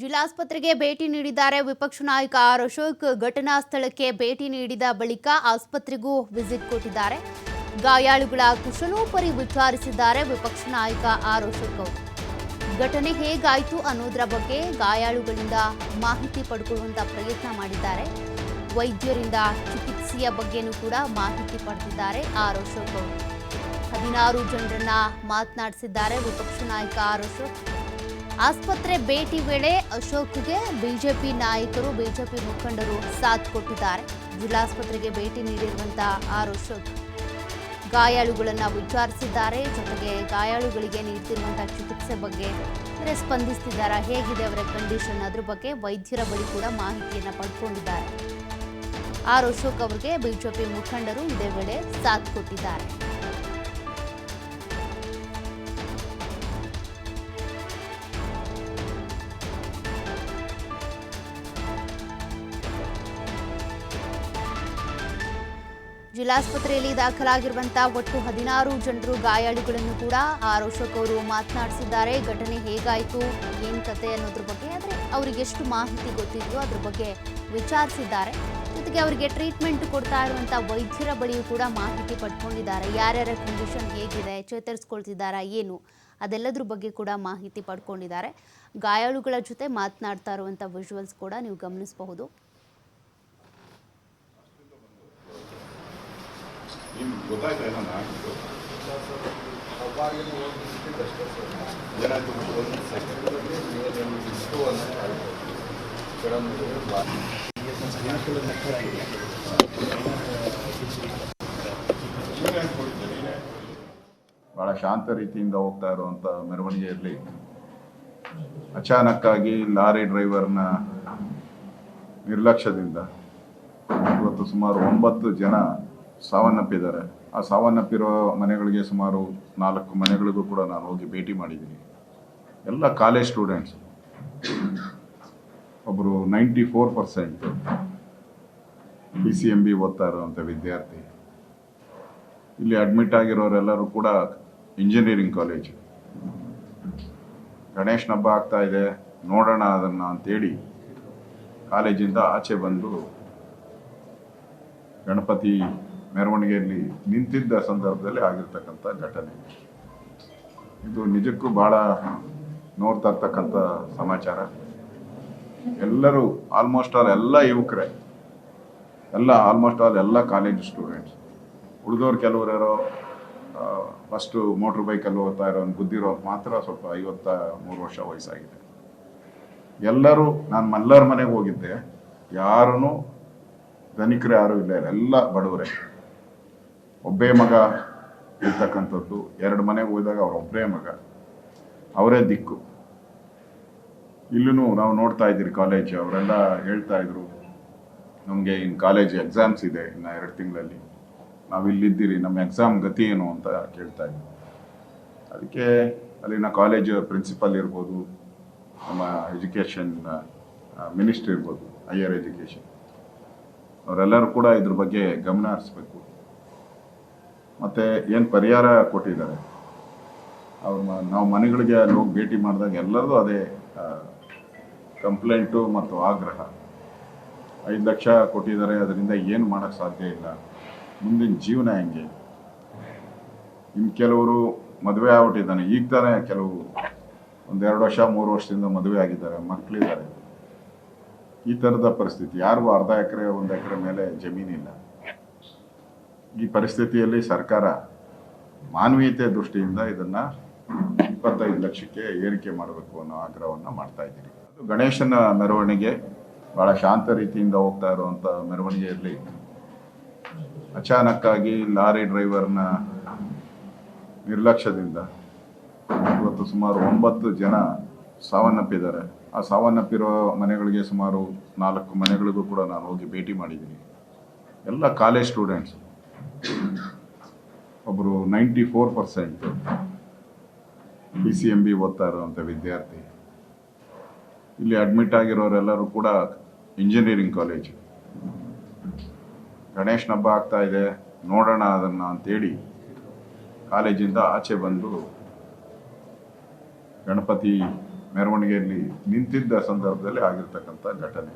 ಜಿಲ್ಲಾಸ್ಪತ್ರೆಗೆ ಭೇಟಿ ನೀಡಿದ್ದಾರೆ ವಿಪಕ್ಷ ನಾಯಕ ಆರ್ ಅಶೋಕ್. ಘಟನಾ ಸ್ಥಳಕ್ಕೆ ಭೇಟಿ ನೀಡಿದ ಬಳಿಕ ಆಸ್ಪತ್ರೆಗೂ ವಿಸಿಟ್ ಕೊಟ್ಟಿದ್ದಾರೆ. ಗಾಯಾಳುಗಳ ಕುಶಲೋಪರಿ ವಿಚಾರಿಸಿದ್ದಾರೆ ವಿಪಕ್ಷ ನಾಯಕ ಆರ್ ಅಶೋಕ್ ಅವರು. ಘಟನೆ ಹೇಗಾಯಿತು ಅನ್ನೋದರ ಬಗ್ಗೆ ಗಾಯಾಳುಗಳಿಂದ ಮಾಹಿತಿ ಪಡ್ಕೊಳ್ಳುವಂತ ಪ್ರಯತ್ನ ಮಾಡಿದ್ದಾರೆ. ವೈದ್ಯರಿಂದ ಚಿಕಿತ್ಸೆಯ ಬಗ್ಗೆನೂ ಕೂಡ ಮಾಹಿತಿ ಪಡೆದಿದ್ದಾರೆ ಆರ್ ಅಶೋಕ್ ಅವರು. 16 ಜನರನ್ನ ಮಾತನಾಡಿಸಿದ್ದಾರೆ ವಿಪಕ್ಷ ನಾಯಕ ಆರ್ ಅಶೋಕ್. ಆಸ್ಪತ್ರೆ ಭೇಟಿ ವೇಳೆ ಅಶೋಕ್ಗೆ ಬಿಜೆಪಿ ನಾಯಕರು, ಬಿಜೆಪಿ ಮುಖಂಡರು ಸಾಥ್ ಕೊಟ್ಟಿದ್ದಾರೆ. ಜಿಲ್ಲಾಸ್ಪತ್ರೆಗೆ ಭೇಟಿ ನೀಡಿರುವಂತಹ ಆರ್ ಅಶೋಕ್ ಗಾಯಾಳುಗಳನ್ನು ವಿಚಾರಿಸಿದ್ದಾರೆ. ಜೊತೆಗೆ ಗಾಯಾಳುಗಳಿಗೆ ನೀಡ್ತಿರುವಂತಹ ಚಿಕಿತ್ಸೆ ಬಗ್ಗೆ ಸ್ಪಂದಿಸ್ತಿದ್ದಾರೆ. ಹೇಗಿದೆ ಅವರ ಕಂಡೀಷನ್ ಅದ್ರ ಬಗ್ಗೆ ವೈದ್ಯರ ಬಳಿ ಕೂಡ ಮಾಹಿತಿಯನ್ನು ಪಡ್ಕೊಂಡಿದ್ದಾರೆ. ಆರ್ ಅಶೋಕ್ ಅವರಿಗೆ ಬಿಜೆಪಿ ಮುಖಂಡರು ಇದೇ ವೇಳೆ ಸಾಥ್ ಕೊಟ್ಟಿದ್ದಾರೆ. ಜಿಲ್ಲಾಸ್ಪತ್ರೆಯಲ್ಲಿ ದಾಖಲಾಗಿರುವಂತಹ ಒಟ್ಟು 16 ಜನರು ಗಾಯಾಳುಗಳನ್ನು ಕೂಡ ಆರ್ ಅಶೋಕ್ ಅವರು ಮಾತನಾಡಿಸಿದ್ದಾರೆ. ಘಟನೆ ಹೇಗಾಯಿತು, ಏನು ಕತೆ ಅನ್ನೋದ್ರ ಬಗ್ಗೆ, ಆದರೆ ಅವರಿಗೆ ಎಷ್ಟು ಮಾಹಿತಿ ಗೊತ್ತಿದೆಯೋ ಅದ್ರ ಬಗ್ಗೆ ವಿಚಾರಿಸಿದ್ದಾರೆ. ಜೊತೆಗೆ ಅವರಿಗೆ ಟ್ರೀಟ್ಮೆಂಟ್ ಕೊಡ್ತಾ ಇರುವಂಥ ವೈದ್ಯರ ಬಳಿಯೂ ಕೂಡ ಮಾಹಿತಿ ಪಡ್ಕೊಂಡಿದ್ದಾರೆ. ಯಾರ್ಯಾರ ಕಂಡೀಷನ್ ಹೇಗಿದೆ, ಚೇತರಿಸ್ಕೊಳ್ತಿದ್ದಾರಾ ಏನು, ಅದೆಲ್ಲದ್ರ ಬಗ್ಗೆ ಕೂಡ ಮಾಹಿತಿ ಪಡ್ಕೊಂಡಿದ್ದಾರೆ. ಗಾಯಾಳುಗಳ ಜೊತೆ ಮಾತನಾಡ್ತಾ ಇರುವಂಥ ವಿಜುವಲ್ಸ್ ಕೂಡ ನೀವು ಗಮನಿಸಬಹುದು. ಗೊತ್ತಾಯ್ತಾ ಏನೋ ಆಗಿತ್ತು ಭಾಳ ಶಾಂತ ರೀತಿಯಿಂದ ಹೋಗ್ತಾ ಇರುವಂಥ ಮೆರವಣಿಗೆಯಲ್ಲಿ ಅಚಾನಕ್ಕಾಗಿ ಲಾರಿ ಡ್ರೈವರ್ನ ನಿರ್ಲಕ್ಷ್ಯದಿಂದ ಇವತ್ತು ಸುಮಾರು 9 ಜನ ಸಾವನ್ನಪ್ಪಿದ್ದಾರೆ. ಆ ಸಾವನ್ನಪ್ಪಿರೋ ಮನೆಗಳಿಗೆ ಸುಮಾರು 4 ಮನೆಗಳಿಗೂ ಕೂಡ ನಾನು ಹೋಗಿ ಭೇಟಿ ಮಾಡಿದ್ದೀನಿ. ಎಲ್ಲ ಕಾಲೇಜ್ ಸ್ಟೂಡೆಂಟ್ಸ್. ಒಬ್ಬರು 94% PCMB ಓದ್ತಾ ಇರೋವಂಥ ವಿದ್ಯಾರ್ಥಿ. ಇಲ್ಲಿ ಅಡ್ಮಿಟ್ ಆಗಿರೋರೆಲ್ಲರೂ ಕೂಡ ಇಂಜಿನಿಯರಿಂಗ್ ಕಾಲೇಜ್. ಗಣೇಶನ ಹಬ್ಬ ಆಗ್ತಾ ಇದೆ, ನೋಡೋಣ ಅದನ್ನು ಅಂತೇಳಿ ಕಾಲೇಜಿಂದ ಆಚೆ ಬಂದು ಗಣಪತಿ ಮೆರವಣಿಗೆಯಲ್ಲಿ ನಿಂತಿದ್ದ ಸಂದರ್ಭದಲ್ಲಿ ಆಗಿರ್ತಕ್ಕಂಥ ಘಟನೆ. ಇದು ನಿಜಕ್ಕೂ ಭಾಳ ನೋಡ್ತಾ ಇರ್ತಕ್ಕಂಥ ಸಮಾಚಾರ. ಎಲ್ಲರೂ ಆಲ್ಮೋಸ್ಟ್ ಆಲ್ ಎಲ್ಲ ಯುವಕರೇ, ಎಲ್ಲ ಕಾಲೇಜ್ ಸ್ಟೂಡೆಂಟ್ಸ್. ಉಳಿದವ್ರು ಕೆಲವರೋ ಫಸ್ಟು ಮೋಟ್ರ್ ಬೈಕಲ್ಲಿ ಹೋಗ್ತಾ ಇರೋನು ಬುದ್ಧಿರೋ ಮಾತ್ರ ಸ್ವಲ್ಪ 53 ವರ್ಷ ವಯಸ್ಸಾಗಿದೆ. ಎಲ್ಲರೂ, ನಾನು ಎಲ್ಲರ ಮನೆಗೆ ಹೋಗಿದ್ದೆ, ಯಾರೂ ಧನಿಕರು ಯಾರೂ ಇಲ್ಲ, ಎಲ್ಲ ಬಡವರೇ. ಒಬ್ಬೇ ಮಗ ಇರ್ತಕ್ಕಂಥದ್ದು. 2 ಮನೆಗೆ ಹೋದಾಗ ಅವ್ರ ಒಬ್ಬರೇ ಮಗ, ಅವರೇ ದಿಕ್ಕು. ಇಲ್ಲೂ ನಾವು ನೋಡ್ತಾ ಇದ್ದೀರಿ ಕಾಲೇಜ್, ಅವರೆಲ್ಲ ಹೇಳ್ತಾ ಇದ್ರು ನಮಗೆ ಇನ್ನು ಕಾಲೇಜ್ ಎಕ್ಸಾಮ್ಸ್ ಇದೆ ಇನ್ನು 2 ತಿಂಗಳಲ್ಲಿ, ನಾವು ಇಲ್ಲಿದ್ದೀರಿ, ನಮ್ಮ ಎಕ್ಸಾಮ್ ಗತಿ ಏನು ಅಂತ ಕೇಳ್ತಾ ಇದ್ವಿ. ಅದಕ್ಕೆ ಅಲ್ಲಿನ ಕಾಲೇಜ್ ಪ್ರಿನ್ಸಿಪಲ್ ಇರ್ಬೋದು, ನಮ್ಮ ಎಜುಕೇಷನ್ ಮಿನಿಸ್ಟ್ರಿ ಇರ್ಬೋದು, ಹೈಯರ್ ಎಜುಕೇಷನ್, ಅವರೆಲ್ಲರೂ ಕೂಡ ಇದ್ರ ಬಗ್ಗೆ ಗಮನ ಹರಿಸ್ಬೇಕು. ಮತ್ತು ಏನು ಪರಿಹಾರ ಕೊಟ್ಟಿದ್ದಾರೆ ನಾವು ಮನೆಗಳಿಗೆ ಅಲ್ಲಿ ಹೋಗಿ ಭೇಟಿ ಮಾಡಿದಾಗ ಎಲ್ಲರದು ಅದೇ ಕಂಪ್ಲೇಂಟು ಮತ್ತು ಆಗ್ರಹ. 5 ಲಕ್ಷ ಕೊಟ್ಟಿದ್ದಾರೆ, ಅದರಿಂದ ಏನು ಮಾಡೋಕ್ಕೆ ಸಾಧ್ಯ ಇಲ್ಲ, ಮುಂದಿನ ಜೀವನ ಹೆಂಗೆ. ಇನ್ನು ಕೆಲವರು ಮದುವೆ ಆಗ್ಬಿಟ್ಟಿದ್ದಾನೆ, ಈಗ ತಾನೇ ಕೆಲವು 1-2 ವರ್ಷ 3 ವರ್ಷದಿಂದ ಮದುವೆ ಆಗಿದ್ದಾರೆ, ಮಕ್ಕಳಿದ್ದಾರೆ. ಈ ಥರದ ಪರಿಸ್ಥಿತಿ. ಯಾರಿಗೂ ಅರ್ಧ ಎಕರೆ 1 ಎಕರೆ ಮೇಲೆ ಜಮೀನಿಲ್ಲ. ಈ ಪರಿಸ್ಥಿತಿಯಲ್ಲಿ ಸರ್ಕಾರ ಮಾನವೀಯತೆ ದೃಷ್ಟಿಯಿಂದ ಇದನ್ನು 25 ಲಕ್ಷಕ್ಕೆ ಏರಿಕೆ ಮಾಡಬೇಕು ಅನ್ನೋ ಆಗ್ರಹವನ್ನು ಮಾಡ್ತಾ ಇದ್ದೀರಿ. ಅದು ಗಣೇಶನ ಮೆರವಣಿಗೆ ಭಾಳ ಶಾಂತ ರೀತಿಯಿಂದ ಹೋಗ್ತಾ ಇರುವಂಥ ಮೆರವಣಿಗೆಯಲ್ಲಿ ಅಚಾನಕ್ಕಾಗಿ ಲಾರಿ ಡ್ರೈವರ್ನ ನಿರ್ಲಕ್ಷ್ಯದಿಂದ ಇವತ್ತು ಸುಮಾರು 9 ಜನ ಸಾವನ್ನಪ್ಪಿದ್ದಾರೆ. ಆ ಸಾವನ್ನಪ್ಪಿರೋ ಮನೆಗಳಿಗೆ ಸುಮಾರು 4 ಮನೆಗಳಿಗೂ ಕೂಡ ನಾನು ಹೋಗಿ ಭೇಟಿ ಮಾಡಿದ್ದೀನಿ. ಎಲ್ಲ ಕಾಲೇಜ್ ಸ್ಟೂಡೆಂಟ್ಸ್. ಒಬ್ಬರು 94% PCMB ಓದ್ತಾ ಇರೋವಂಥ ವಿದ್ಯಾರ್ಥಿ. ಇಲ್ಲಿ ಅಡ್ಮಿಟ್ ಆಗಿರೋರೆಲ್ಲರೂ ಕೂಡ ಇಂಜಿನಿಯರಿಂಗ್ ಕಾಲೇಜ್. ಗಣೇಶನ ಹಬ್ಬ ಆಗ್ತಾ ಇದೆ, ನೋಡೋಣ ಅದನ್ನು ಅಂತೇಳಿ ಕಾಲೇಜಿಂದ ಆಚೆ ಬಂದು ಗಣಪತಿ ಮೆರವಣಿಗೆಯಲ್ಲಿ ನಿಂತಿದ್ದ ಸಂದರ್ಭದಲ್ಲಿ ಆಗಿರ್ತಕ್ಕಂಥ ಘಟನೆ.